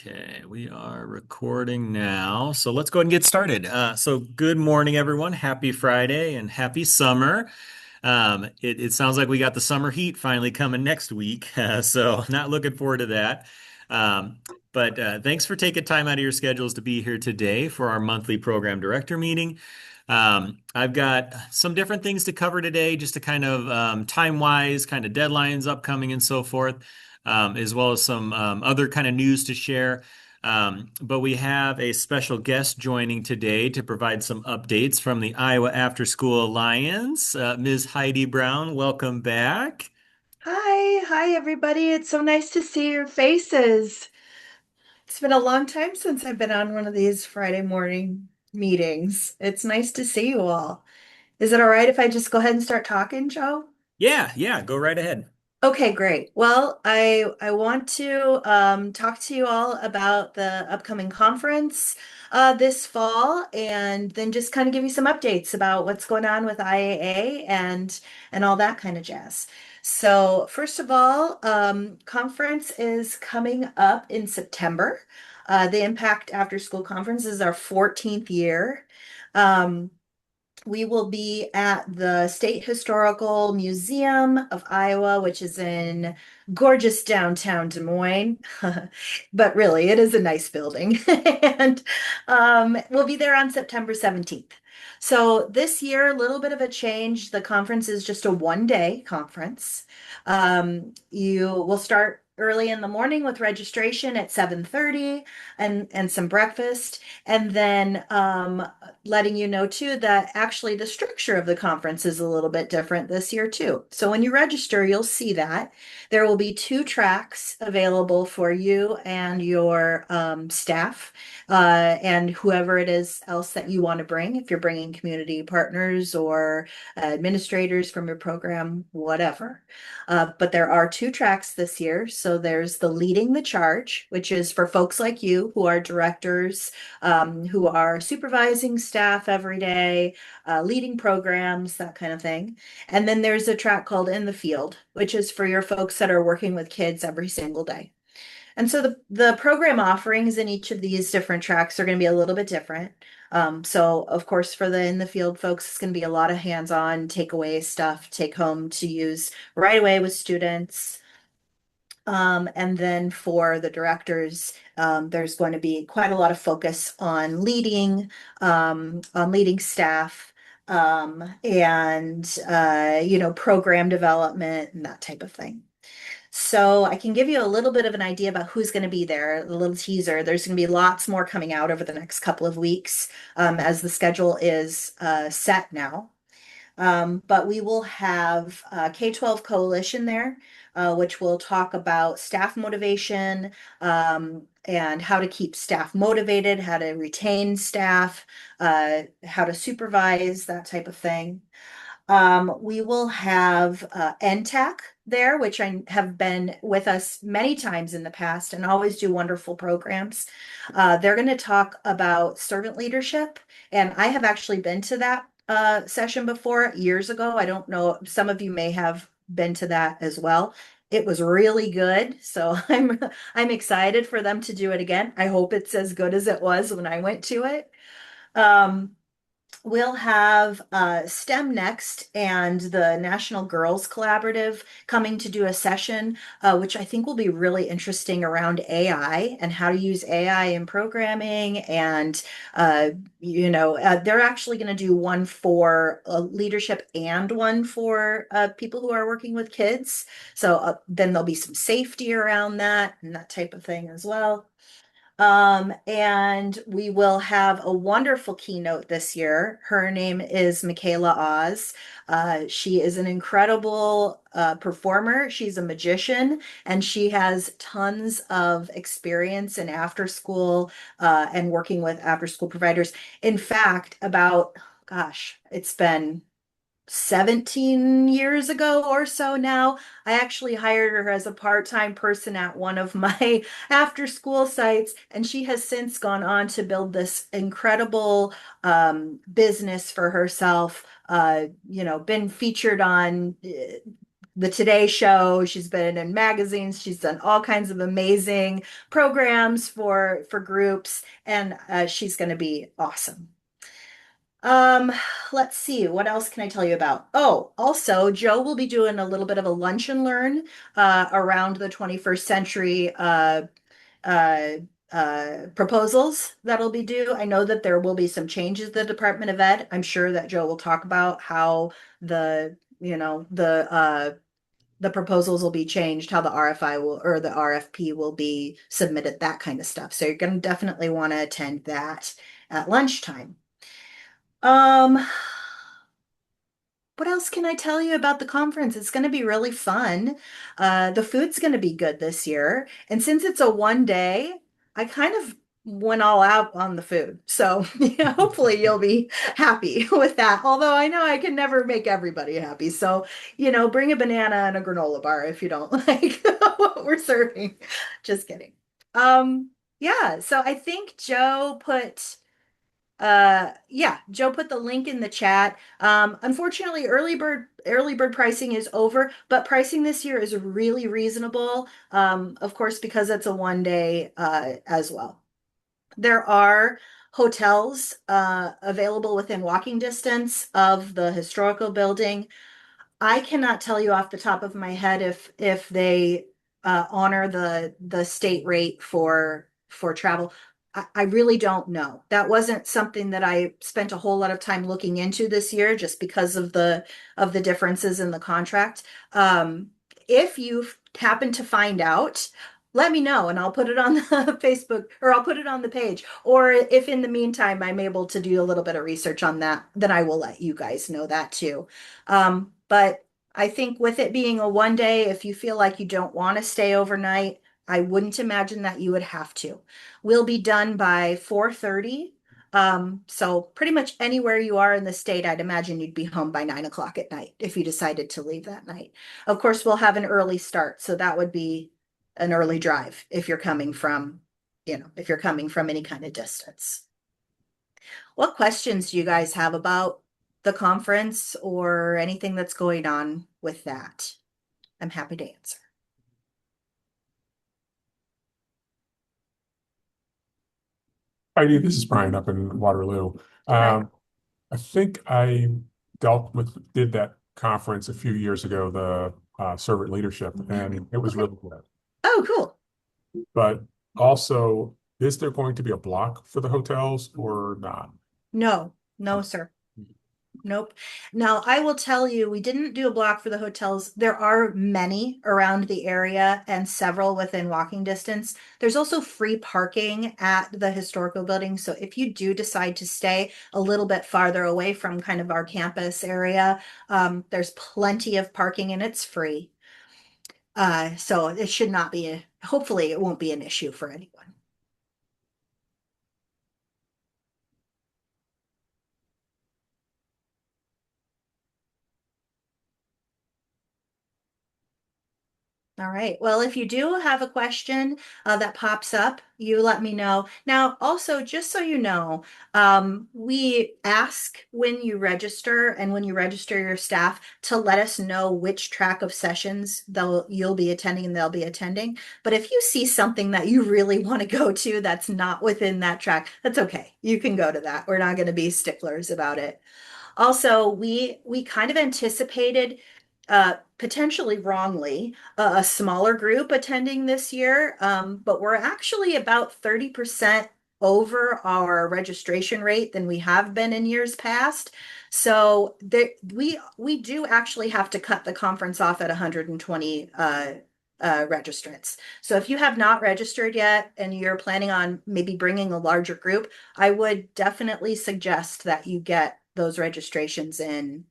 Okay, we are recording now. So let's go ahead and get started. So good morning, everyone. Happy Friday and happy summer. It sounds like we got the summer heat finally coming next week. So not looking forward to that. Um, but thanks for taking time out of your schedules to be here today for our monthly program director meeting. I've got some different things to cover today, just to kind of time-wise, kind of deadlines upcoming and so forth, as well as some other kind of news to share. But we have a special guest joining today to provide some updates from the Iowa After School Alliance. Ms. Heidi Brown, welcome back. Hi, everybody. It's so nice to see your faces. It's been a long time since I've been on one of these Friday morning meetings. It's nice to see you all. Is it all right if I just go ahead and start talking, Joe? Yeah, go right ahead. Okay, great. Well, I want to talk to you all about the upcoming conference this fall, and then just kind of give you some updates about what's going on with IAA and all that kind of jazz. So, first of all, conference is coming up in September. The Impact After School Conference is our 14th year. Um, we will be at the State Historical Museum of Iowa, which is in gorgeous downtown Des Moines. But really, it is a nice building. And we'll be there on September 17th. So this year, a little bit of a change. The conference is just a one-day conference. You will start early in the morning with registration at 7:30 and some breakfast. And then letting you know too that actually the structure of the conference is a little bit different this year too. So when you register, you'll see that there will be two tracks available for you and your staff and whoever it is else that you want to bring. If you're bringing community partners or administrators from your program, whatever. But there are two tracks this year. So there's the Leading the Charge, which is for folks like you who are directors, who are supervising staff every day, leading programs, that kind of thing. And then there's a track called In the Field, which is for your folks that are working with kids every single day. And so the program offerings in each of these different tracks are going to be a little bit different. So of course, for the in the field folks, it's going to be a lot of hands-on takeaway stuff, take home to use right away with students. And then for the directors, there's going to be quite a lot of focus on leading staff, and program development and that type of thing. So I can give you a little bit of an idea about who's going to be there, a little teaser. There's going to be lots more coming out over the next couple of weeks as the schedule is set now. But we will have K-12 Coalition there, which will talk about staff motivation and how to keep staff motivated, how to retain staff, how to supervise, that type of thing. We will have NTAC there, which I have been with us many times in the past and always do wonderful programs. They're going to talk about servant leadership, and I have actually been to that session before years ago. I don't know, some of you may have been to that as well. It was really good, so I'm excited for them to do it again. I hope it's as good as it was when I went to it. Um, We'll have STEM Next and the National Girls Collaborative coming to do a session, which I think will be really interesting around AI and how to use AI in programming. And, they're actually going to do one for leadership and one for people who are working with kids. So then there'll be some safety around that and that type of thing as well. And we will have a wonderful keynote this year. Her name is Michaela Oz. She is an incredible performer. She's a magician, and she has tons of experience in after school and working with after school providers. In fact, gosh, it's been 17 years ago or so now, I actually hired her as a part-time person at one of my after school sites, and she has since gone on to build this incredible business for herself. Been featured on the Today Show. She's been in magazines. She's done all kinds of amazing programs for groups, and she's going to be awesome. Um, let's see, what else can I tell you about? Oh, also, Joe will be doing a little bit of a lunch and learn around the 21st century uh, proposals that'll be due. I know that there will be some changes to the Department of Ed. I'm sure that Joe will talk about how the proposals will be changed, how the RFI will or the RFP will be submitted, that kind of stuff. So you're going to definitely want to attend that at lunchtime. Um, what else can I tell you about the conference? It's going to be really fun. The food's going to be good this year. And since it's a 1 day, I kind of went all out on the food. So yeah, hopefully you'll be happy with that. Although I know I can never make everybody happy. So, bring a banana and a granola bar if you don't like what we're serving. Just kidding. Um, yeah, so I think Joe put the link in the chat. Unfortunately, early bird pricing is over, but pricing this year is really reasonable. Of course, because it's a 1 day as well. There are hotels available within walking distance of the historical building. I cannot tell you off the top of my head if they honor the state rate for travel. I really don't know. That wasn't something that I spent a whole lot of time looking into this year, just because of the differences in the contract. If you happen to find out, let me know and I'll put it on the Facebook, or I'll put it on the page. Or if in the meantime I'm able to do a little bit of research on that, then I will let you guys know that too. But I think with it being a 1 day, if you feel like you don't want to stay overnight, I wouldn't imagine that you would have to. We'll be done by 4:30. So pretty much anywhere you are in the state, I'd imagine you'd be home by 9 o'clock at night if you decided to leave that night. Of course, we'll have an early start, so that would be an early drive if you're coming from, if you're coming from any kind of distance. What questions do you guys have about the conference or anything that's going on with that? I'm happy to answer. Heidi, this is Brian up in Waterloo. Hey, Brian. I think I did that conference a few years ago, the servant leadership, and it was Okay. really good. Oh, cool. But also, is there going to be a block for the hotels or not? No, no, sir. Nope. Now, I will tell you, we didn't do a block for the hotels. There are many around the area and several within walking distance. There's also free parking at the historical building. So if you do decide to stay a little bit farther away from kind of our campus area, there's plenty of parking and it's free. So it should not be hopefully it won't be an issue for anyone. All right. Well, if you do have a question that pops up, you let me know. Now, also, just so you know, we ask when you register and when you register your staff to let us know which track of sessions you'll be attending and they'll be attending. But if you see something that you really want to go to that's not within that track, that's okay. You can go to that. We're not going to be sticklers about it. Also, we kind of anticipated, potentially wrongly, a smaller group attending this year, but we're actually about 30% over our registration rate than we have been in years past. So we do actually have to cut the conference off at 120 registrants. So if you have not registered yet and you're planning on maybe bringing a larger group, I would definitely suggest that you get those registrations in,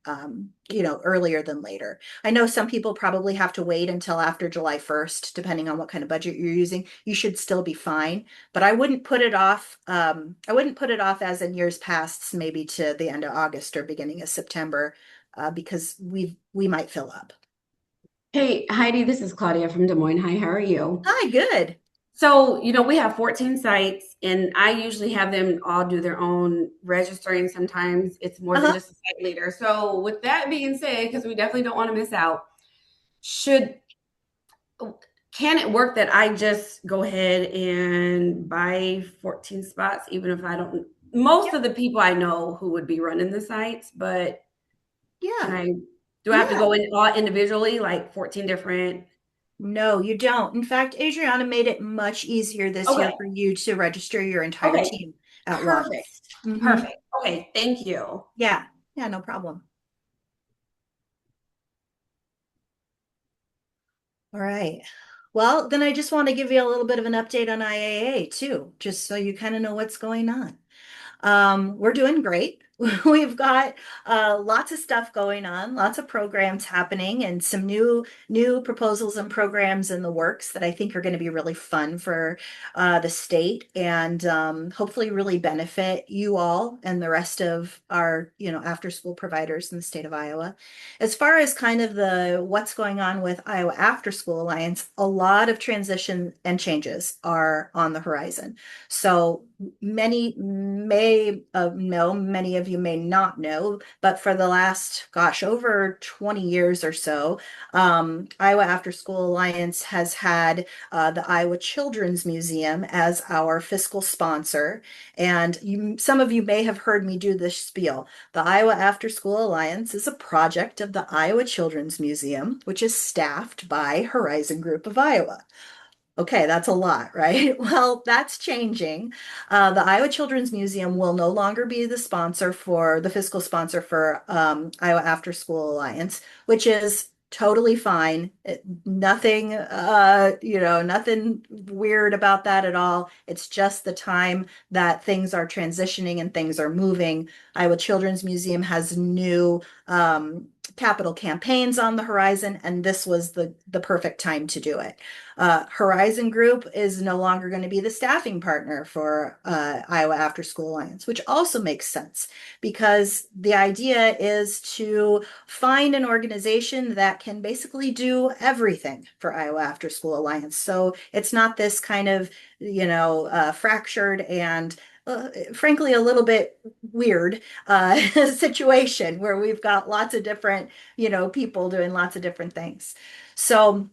earlier than later. I know some people probably have to wait until after July 1st, depending on what kind of budget you're using. You should still be fine, but I wouldn't put it off. I wouldn't put it off as in years past, maybe to the end of August or beginning of September, because we might fill up. Hey, Heidi, this is Claudia from Des Moines. Hi, how are you? Hi, good. So, we have 14 sites, and I usually have them all do their own registering. Sometimes it's more than Uh-huh. just a site leader. So, with that being said, because we definitely don't want to miss out, Should can it work that I just go ahead and buy 14 spots, even if I don't? Most of the people I know who would be running the sites, but can Yeah. I? Do I have to Yeah. go in all individually, like 14 different? No, you don't. In fact, Adriana made it much easier this year Okay, for you to register your entire okay, team at perfect, once. Hmm. perfect. Okay, thank you. Yeah. Yeah, no problem. All right. Well, then I just want to give you a little bit of an update on IAA too, just so you kind of know what's going on. We're doing great. We've got lots of stuff going on, lots of programs happening, and some new proposals and programs in the works that I think are going to be really fun for the state and hopefully really benefit you all and the rest of our, after school providers in the state of Iowa. As far as kind of the what's going on with Iowa After School Alliance, a lot of transition and changes are on the horizon. So many may know, many of you may not know, but for the last, gosh, over 20 years or so, Iowa After School Alliance has had the Iowa Children's Museum as our fiscal sponsor. And some of you may have heard me do this spiel. The Iowa After School Alliance is a project of the Iowa Children's Museum, which is staffed by Horizon Group of Iowa. Okay, that's a lot, right? Well, that's changing. The Iowa Children's Museum will no longer be the fiscal sponsor for Iowa After School Alliance, which is totally fine. Nothing, nothing weird about that at all. It's just the time that things are transitioning and things are moving. Iowa Children's Museum has new capital campaigns on the horizon, and this was the perfect time to do it. Horizon Group is no longer going to be the staffing partner for Iowa After School Alliance, which also makes sense because the idea is to find an organization that can basically do everything for Iowa After School Alliance. So it's not this kind of, fractured and frankly, a little bit weird situation where we've got lots of different, people doing lots of different things. So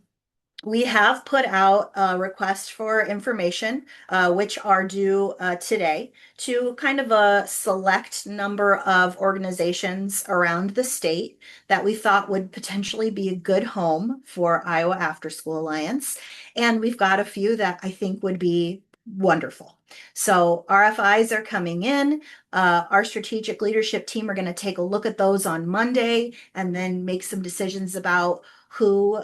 we have put out a request for information, which are due today, to kind of a select number of organizations around the state that we thought would potentially be a good home for Iowa After School Alliance. And we've got a few that I think would be wonderful. So RFIs are coming in. Our strategic leadership team are going to take a look at those on Monday and then make some decisions about who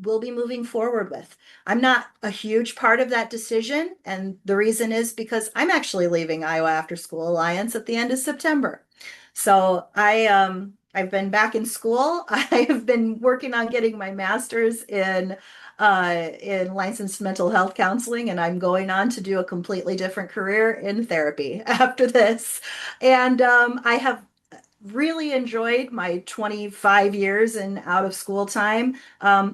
we'll be moving forward with. I'm not a huge part of that decision, and the reason is because I'm actually leaving Iowa After School Alliance at the end of September. So I've been back in school. I have been working on getting my master's in licensed mental health counseling, and I'm going on to do a completely different career in therapy after this. And I have really enjoyed my 25 years in out of school time.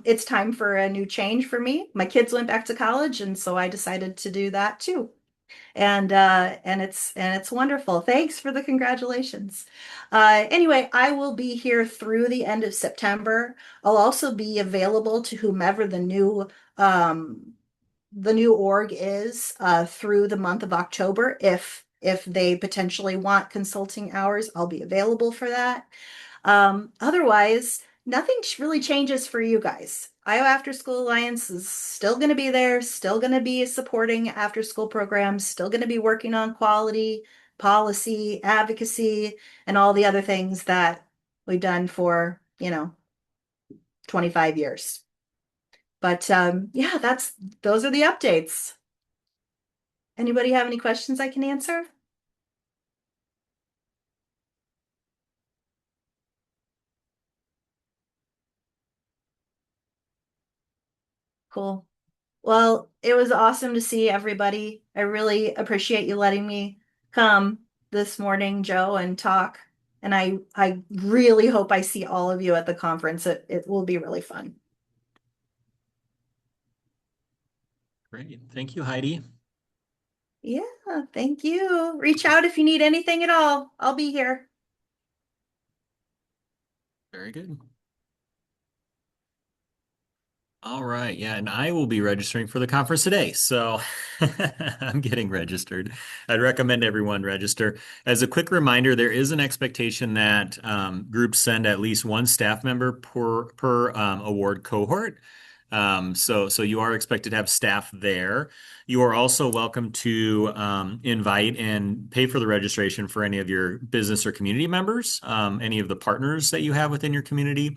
It's time for a new change for me. My kids went back to college, and so I decided to do that too. And it's wonderful. Thanks for the congratulations. Anyway, I will be here through the end of September. I'll also be available to whomever the new org is through the month of October. If they potentially want consulting hours, I'll be available for that. Otherwise, nothing really changes for you guys. Iowa After School Alliance is still going to be there, still going to be supporting after school programs, still going to be working on quality, policy, advocacy, and all the other things that we've done for, 25 years. But yeah, those are the updates. Anybody have any questions I can answer? Cool. Well, it was awesome to see everybody. I really appreciate you letting me come this morning, Joe, and talk. And I really hope I see all of you at the conference. It will be really fun. Great. Thank you, Heidi. Yeah, thank you. Reach out if you need anything at all. I'll be here. Very good. All right. Yeah. And I will be registering for the conference today. So I'm getting registered. I'd recommend everyone register. As a quick reminder, there is an expectation that groups send at least one staff member per award cohort. So you are expected to have staff there. You are also welcome to invite and pay for the registration for any of your business or community members, any of the partners that you have within your community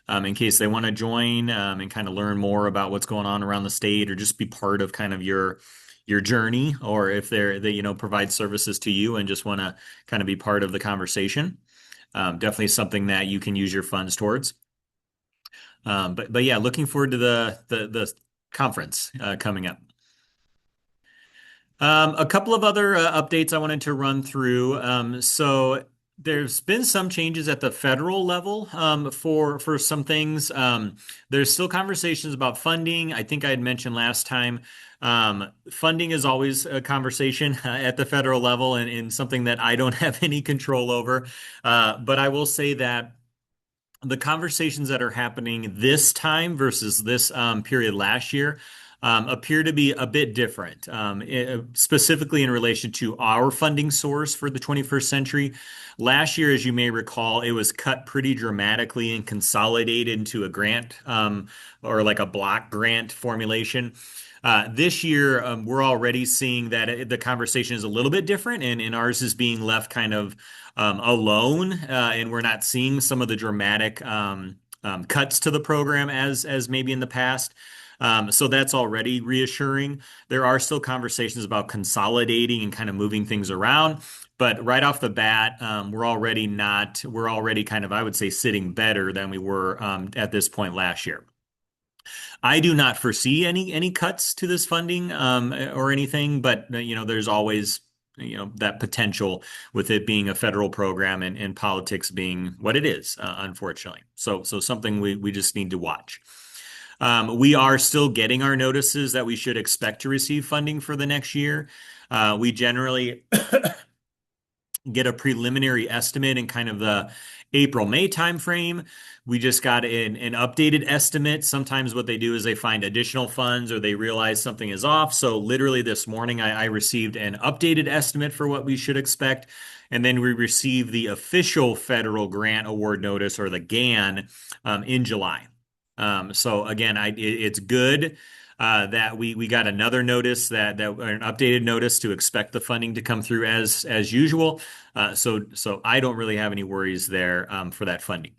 in case they want to join and kind of learn more about what's going on around the state or just be part of kind of your journey, or if they provide services to you and just want to kind of be part of the conversation. Definitely something that you can use your funds towards. But yeah, looking forward to the conference coming up. A couple of other updates I wanted to run through. So there's been some changes at the federal level for some things. There's still conversations about funding. I think I had mentioned last time. Funding is always a conversation at the federal level and something that I don't have any control over. But I will say that the conversations that are happening this time versus this period last year appear to be a bit different, specifically in relation to our funding source for the 21st century. Last year, as you may recall, it was cut pretty dramatically and consolidated into a grant or like a block grant formulation. This year, we're already seeing that the conversation is a little bit different, and ours is being left kind of alone, and we're not seeing some of the dramatic cuts to the program as maybe in the past. So that's already reassuring. There are still conversations about consolidating and kind of moving things around. But right off the bat, we're already kind of, I would say, sitting better than we were at this point last year. I do not foresee any cuts to this funding or anything, but there's always that potential with it being a federal program and politics being what it is, unfortunately. So something we just need to watch. We are still getting our notices that we should expect to receive funding for the next year. We generally get a preliminary estimate in kind of the April-May timeframe. We just got an updated estimate. Sometimes what they do is they find additional funds or they realize something is off. So literally this morning, I received an updated estimate for what we should expect. And then we received the official federal grant award notice, or the GAN, in July. So again, it's good that we got another notice that an updated notice to expect the funding to come through as usual. So I don't really have any worries there for that funding.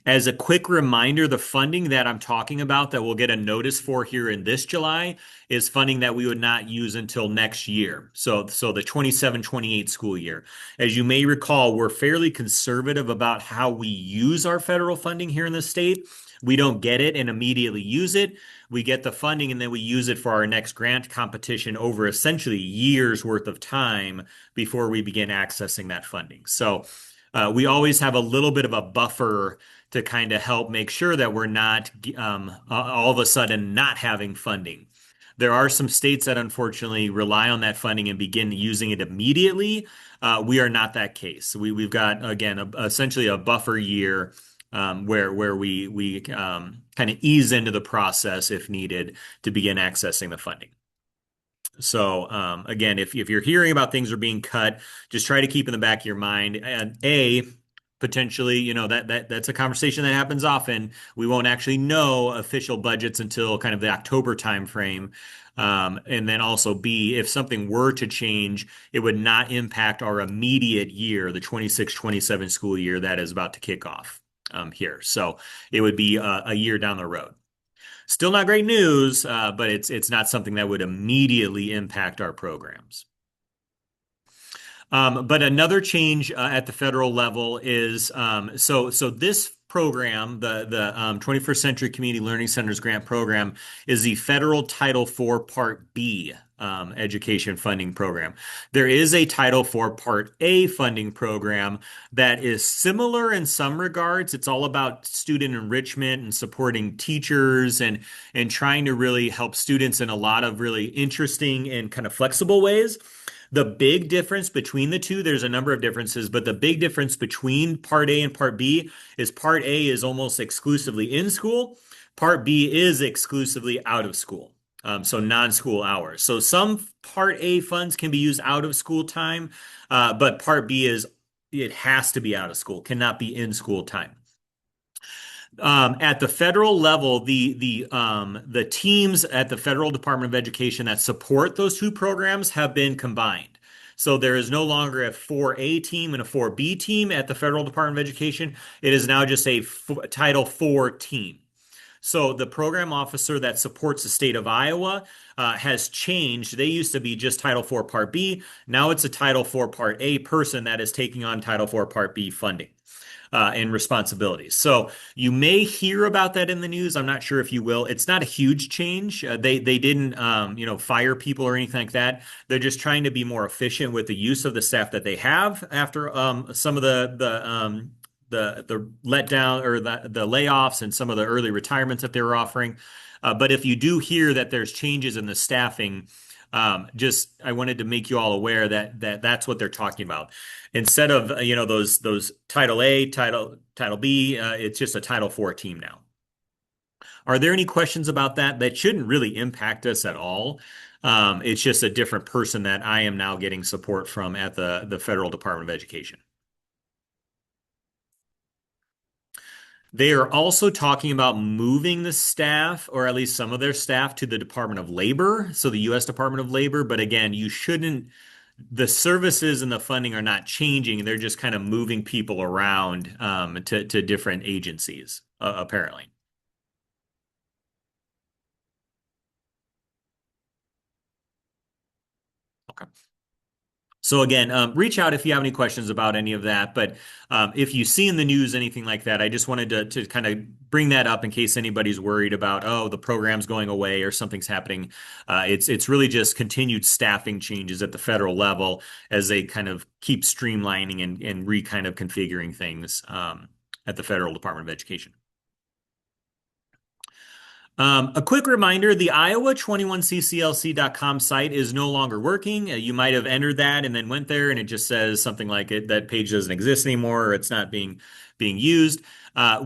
As a quick reminder, the funding that I'm talking about that we'll get a notice for here in this July is funding that we would not use until next year. So the 27-28 school year. As you may recall, we're fairly conservative about how we use our federal funding here in the state. We don't get it and immediately use it. We get the funding and then we use it for our next grant competition over essentially years worth of time before we begin accessing that funding. So we always have a little bit of a buffer to kind of help make sure that we're not all of a sudden not having funding. There are some states that unfortunately rely on that funding and begin using it immediately. We are not that case. We've got, again, essentially a buffer year where we kind of ease into the process if needed to begin accessing the funding. So again, if you're hearing about things are being cut, just try to keep in the back of your mind, and potentially, that's a conversation that happens often. We won't actually know official budgets until kind of the October timeframe. And then also B, if something were to change, it would not impact our immediate year, the 26-27 school year that is about to kick off here. So it would be a year down the road. Still not great news, but it's not something that would immediately impact our programs. But another change at the federal level is so this program, the 21st Century Community Learning Centers Grant Program, is the federal Title IV Part B education funding program. There is a Title IV Part A funding program that is similar in some regards. It's all about student enrichment and supporting teachers and trying to really help students in a lot of really interesting and kind of flexible ways. The big difference between the two, there's a number of differences, but the big difference between Part A and Part B is Part A is almost exclusively in school. Part B is exclusively out of school. So non-school hours. So some Part A funds can be used out of school time, but Part B it has to be out of school, cannot be in school time. At the federal level, the teams at the Federal Department of Education that support those two programs have been combined. So there is no longer a 4A team and a 4B team at the Federal Department of Education. It is now just a Title IV team. So the program officer that supports the state of Iowa has changed. They used to be just Title IV Part B. Now it's a Title IV Part A person that is taking on Title IV Part B funding and responsibilities. So you may hear about that in the news. I'm not sure if you will. It's not a huge change. They didn't fire people or anything like that. They're just trying to be more efficient with the use of the staff that they have after some of the letdown or the layoffs and some of the early retirements that they were offering. But if you do hear that there's changes in the staffing, I wanted to make you all aware that that's what they're talking about. Instead of those Title A, Title B, it's just a Title IV team now. Are there any questions about that? That shouldn't really impact us at all. It's just a different person that I am now getting support from at the Federal Department of Education. They are also talking about moving the staff, or at least some of their staff, to the Department of Labor, so the U.S. Department of Labor. But again, the services and the funding are not changing. They're just kind of moving people around to different agencies, apparently. Okay. So again, reach out if you have any questions about any of that. But if you see in the news anything like that, I just wanted to kind of bring that up in case anybody's worried about, oh, the program's going away or something's happening. It's really just continued staffing changes at the federal level as they kind of keep streamlining and kind of configuring things at the Federal Department of Education. A quick reminder, the Iowa21cclc.com site is no longer working. You might have entered that and then went there and it just says something like that page doesn't exist anymore or it's not being used.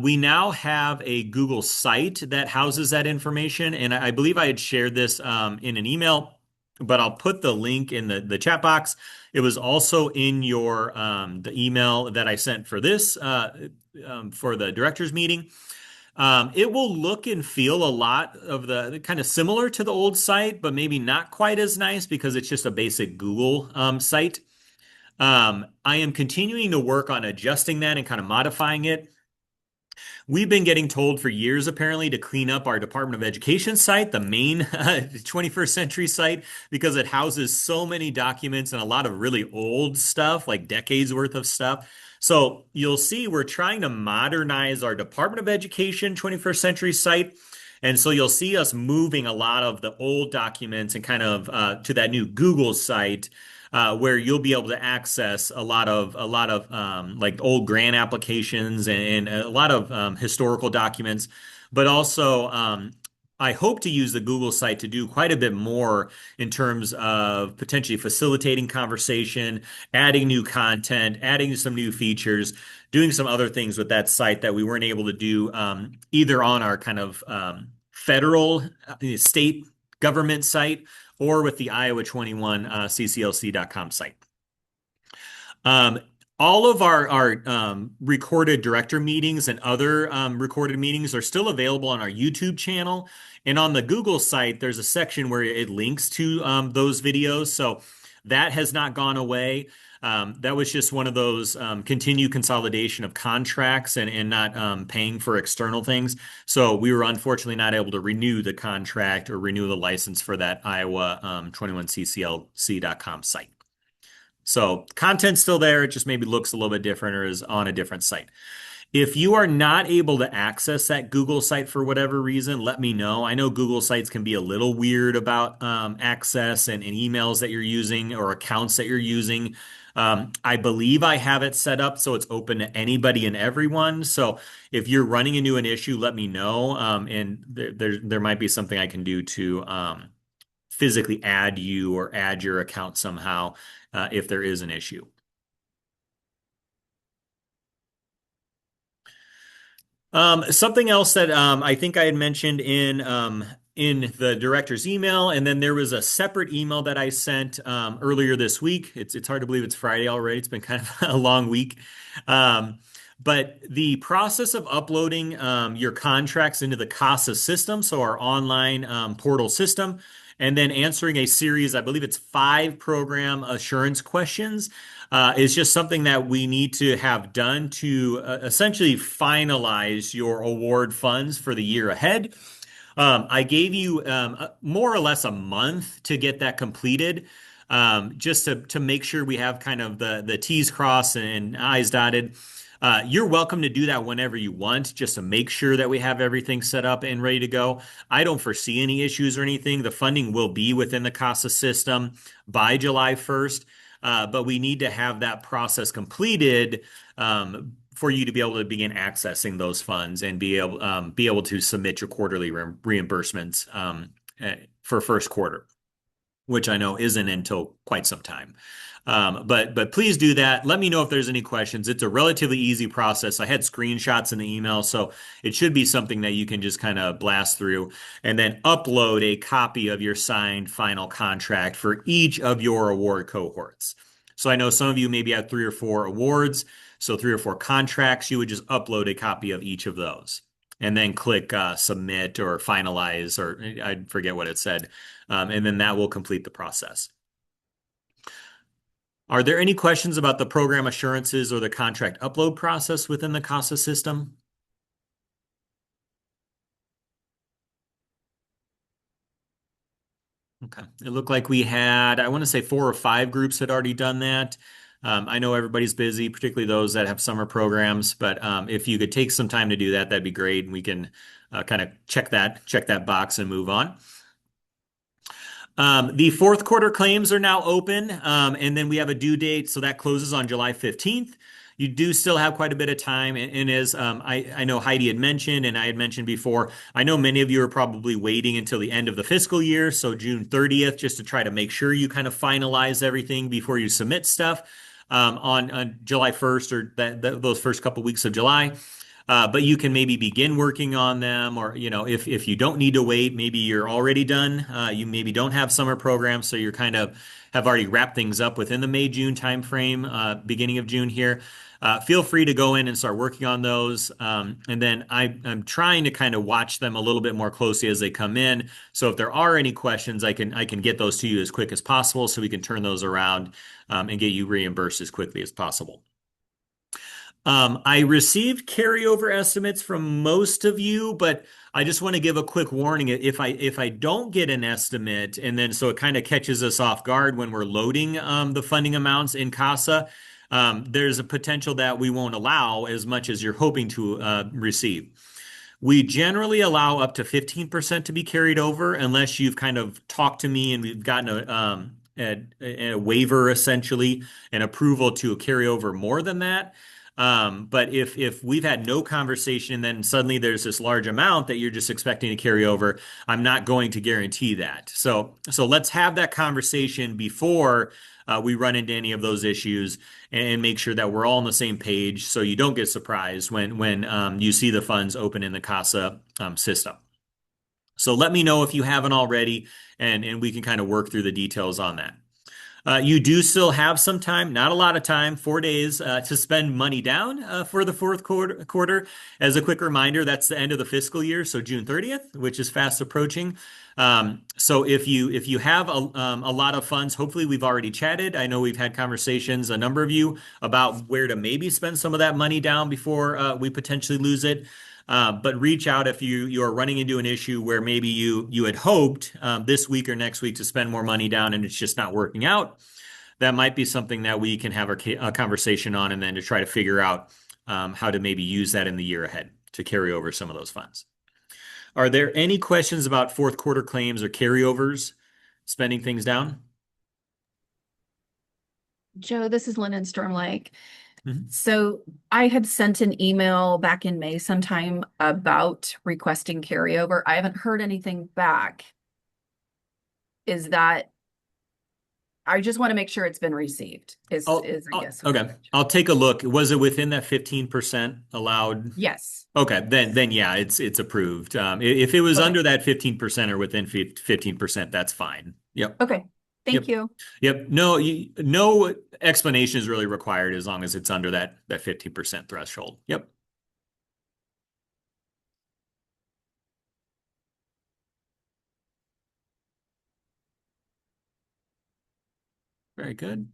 We now have a Google site that houses that information. And I believe I had shared this in an email, but I'll put the link in the chat box. It was also in the email that I sent for this for the directors meeting. It will look and feel a lot of the kind of similar to the old site, but maybe not quite as nice because it's just a basic Google site. I am continuing to work on adjusting that and kind of modifying it. We've been getting told for years, apparently, to clean up our Department of Education site, the main 21st century site, because it houses so many documents and a lot of really old stuff, like decades worth of stuff. So you'll see we're trying to modernize our Department of Education 21st century site. And so you'll see us moving a lot of the old documents and kind of to that new Google site where you'll be able to access a lot of like old grant applications and a lot of historical documents, but also I hope to use the Google site to do quite a bit more in terms of potentially facilitating conversation, adding new content, adding some new features, doing some other things with that site that we weren't able to do either on our kind of federal state government site or with the Iowa21cclc.com site. All of our recorded director meetings and other recorded meetings are still available on our YouTube channel. And on the Google site, there's a section where it links to those videos. So that has not gone away. That was just one of those continued consolidation of contracts and not paying for external things. So we were unfortunately not able to renew the contract or renew the license for that Iowa 21cclc.com site. So content's still there. It just maybe looks a little bit different or is on a different site. If you are not able to access that Google site for whatever reason, let me know. I know Google sites can be a little weird about access and emails that you're using or accounts that you're using. I believe I have it set up so it's open to anybody and everyone. So if you're running into an issue, let me know. And there might be something I can do to physically add you or add your account somehow if there is an issue. Something else that I think I had mentioned in the director's email, and then there was a separate email that I sent earlier this week. It's hard to believe it's Friday already. It's been kind of a long week. Um, but the process of uploading your contracts into the CASA system, so our online portal system, and then answering a series, I believe it's 5 program assurance questions, is just something that we need to have done to essentially finalize your award funds for the year ahead. I gave you more or less a month to get that completed, just to make sure we have kind of the T's crossed and I's dotted. You're welcome to do that whenever you want, just to make sure that we have everything set up and ready to go. I don't foresee any issues or anything. The funding will be within the CASA system by July 1st, but we need to have that process completed for you to be able to begin accessing those funds and be able to submit your quarterly reimbursements for first quarter, which I know isn't until quite some time. But please do that. Let me know if there's any questions. It's a relatively easy process. I had screenshots in the email, so it should be something that you can just kind of blast through and then upload a copy of your signed final contract for each of your award cohorts. So I know some of you maybe have 3 or 4 awards, so 3 or 4 contracts. You would just upload a copy of each of those and then click submit or finalize, or I forget what it said. And then that will complete the process. Are there any questions about the program assurances or the contract upload process within the CASA system? Okay. It looked like we had, I want to say 4 or 5 groups had already done that. I know everybody's busy, particularly those that have summer programs, but if you could take some time to do that, that'd be great. And we can kind of check that box and move on. The fourth quarter claims are now open, and then we have a due date, so that closes on July 15th. You do still have quite a bit of time, and as I know Heidi had mentioned, and I had mentioned before, I know many of you are probably waiting until the end of the fiscal year, so June 30th, just to try to make sure you kind of finalize everything before you submit stuff on July 1st or those first couple weeks of July. But you can maybe begin working on them, or if you don't need to wait, maybe you're already done. You maybe don't have summer programs, so you're kind of have already wrapped things up within the May-June timeframe, beginning of June here. Feel free to go in and start working on those. And then I'm trying to kind of watch them a little bit more closely as they come in. So if there are any questions, I can get those to you as quick as possible so we can turn those around and get you reimbursed as quickly as possible. I received carryover estimates from most of you, but I just want to give a quick warning. If I don't get an estimate, and then so it kind of catches us off guard when we're loading the funding amounts in CASA, there's a potential that we won't allow as much as you're hoping to receive. We generally allow up to 15% to be carried over unless you've kind of talked to me and we've gotten a waiver, essentially, an approval to carry over more than that. But if we've had no conversation and then suddenly there's this large amount that you're just expecting to carry over, I'm not going to guarantee that. So let's have that conversation before we run into any of those issues and make sure that we're all on the same page so you don't get surprised when you see the funds open in the CASA system. So let me know if you haven't already, and we can kind of work through the details on that. You do still have some time, not a lot of time, 4 days to spend money down for the fourth quarter. As a quick reminder, that's the end of the fiscal year, so June 30th, which is fast approaching. So if you have a lot of funds, hopefully we've already chatted. I know we've had conversations, a number of you, about where to maybe spend some of that money down before we potentially lose it. But reach out if you are running into an issue where maybe you had hoped this week or next week to spend more money down and it's just not working out. That might be something that we can have a conversation on, and then to try to figure out how to maybe use that in the year ahead to carry over some of those funds. Are there any questions about fourth quarter claims or carryovers, spending things down? Joe, this is Lynn in Storm Lake. Mhm. So I had sent an email back in May sometime about requesting carryover. I haven't heard anything back. Is that I just want to make sure it's been received is I guess. Okay. I'll take a look. Was it within that 15% allowed? Yes. Okay, then yeah, it's approved. If it was Okay. under that 15% or within 15%, that's fine. Yep. Okay. Yep. Thank you. Yep. No, no explanation is really required as long as it's under that 15% threshold. Yep. Very good.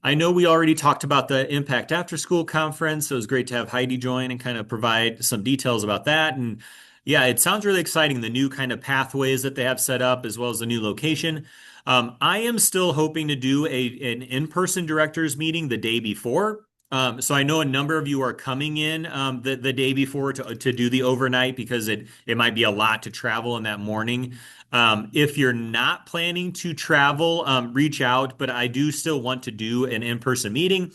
I know we already talked about the Impact After School Conference. So it was great to have Heidi join and kind of provide some details about that. And yeah, it sounds really exciting, the new kind of pathways that they have set up, as well as the new location. I am still hoping to do an in-person directors meeting the day before. So I know a number of you are coming in the day before to do the overnight because it might be a lot to travel in that morning. If you're not planning to travel, reach out, but I do still want to do an in-person meeting.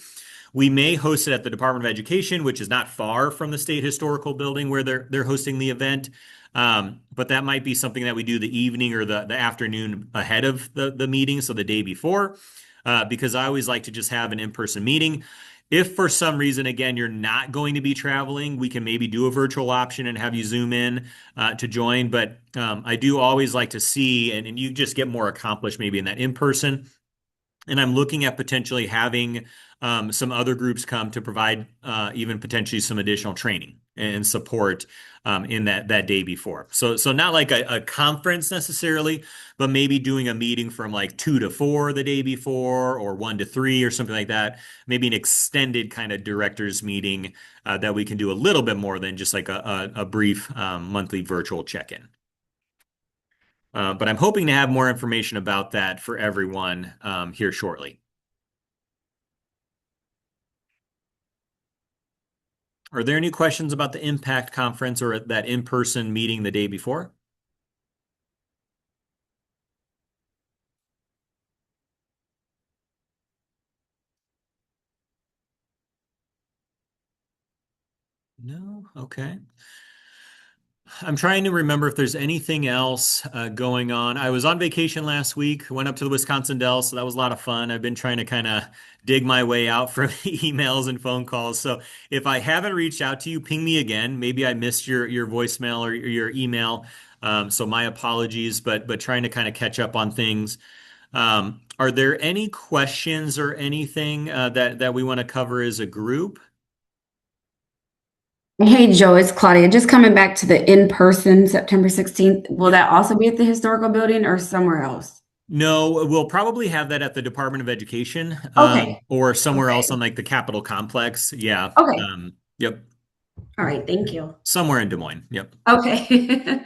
We may host it at the Department of Education, which is not far from the State Historical Building where they're hosting the event. But that might be something that we do the evening or the afternoon ahead of the meeting, so the day before, because I always like to just have an in-person meeting. If for some reason, again, you're not going to be traveling, we can maybe do a virtual option and have you Zoom in to join. But I do always like to see, and you just get more accomplished maybe in that in person. And I'm looking at potentially having some other groups come to provide even potentially some additional training and support in that day before. So not like a conference necessarily, but maybe doing a meeting from like 2 to 4 the day before, or 1 to 3 or something like that. Maybe an extended kind of directors meeting that we can do a little bit more than just like a brief monthly virtual check-in. But I'm hoping to have more information about that for everyone here shortly. Are there any questions about the Impact Conference or that in-person meeting the day before? No? Okay. I'm trying to remember if there's anything else going on. I was on vacation last week, went up to the Wisconsin Dells, so that was a lot of fun. I've been trying to kind of dig my way out from emails and phone calls. So if I haven't reached out to you, ping me again. Maybe I missed your voicemail or your email. So my apologies, but trying to kind of catch up on things. Are there any questions or anything that we want to cover as a group? Hey, Joe, it's Claudia. Just coming back to the in-person September 16th. Will that also be at the historical building or somewhere else? No, we'll probably have that at the Department of Education, Okay. or somewhere else Okay. on like the Capitol complex. Yeah. Okay. Yep. All right. Thank you. Somewhere in Des Moines. Yep. Okay.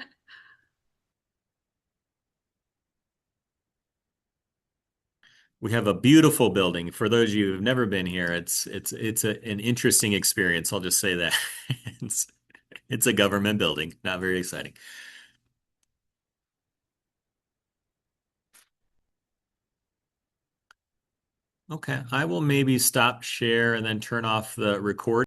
We have a beautiful building. For those of you who've never been here, an interesting experience. I'll just say that. It's, it's a government building. Not very exciting. Okay, I will maybe stop share and then turn off the recording.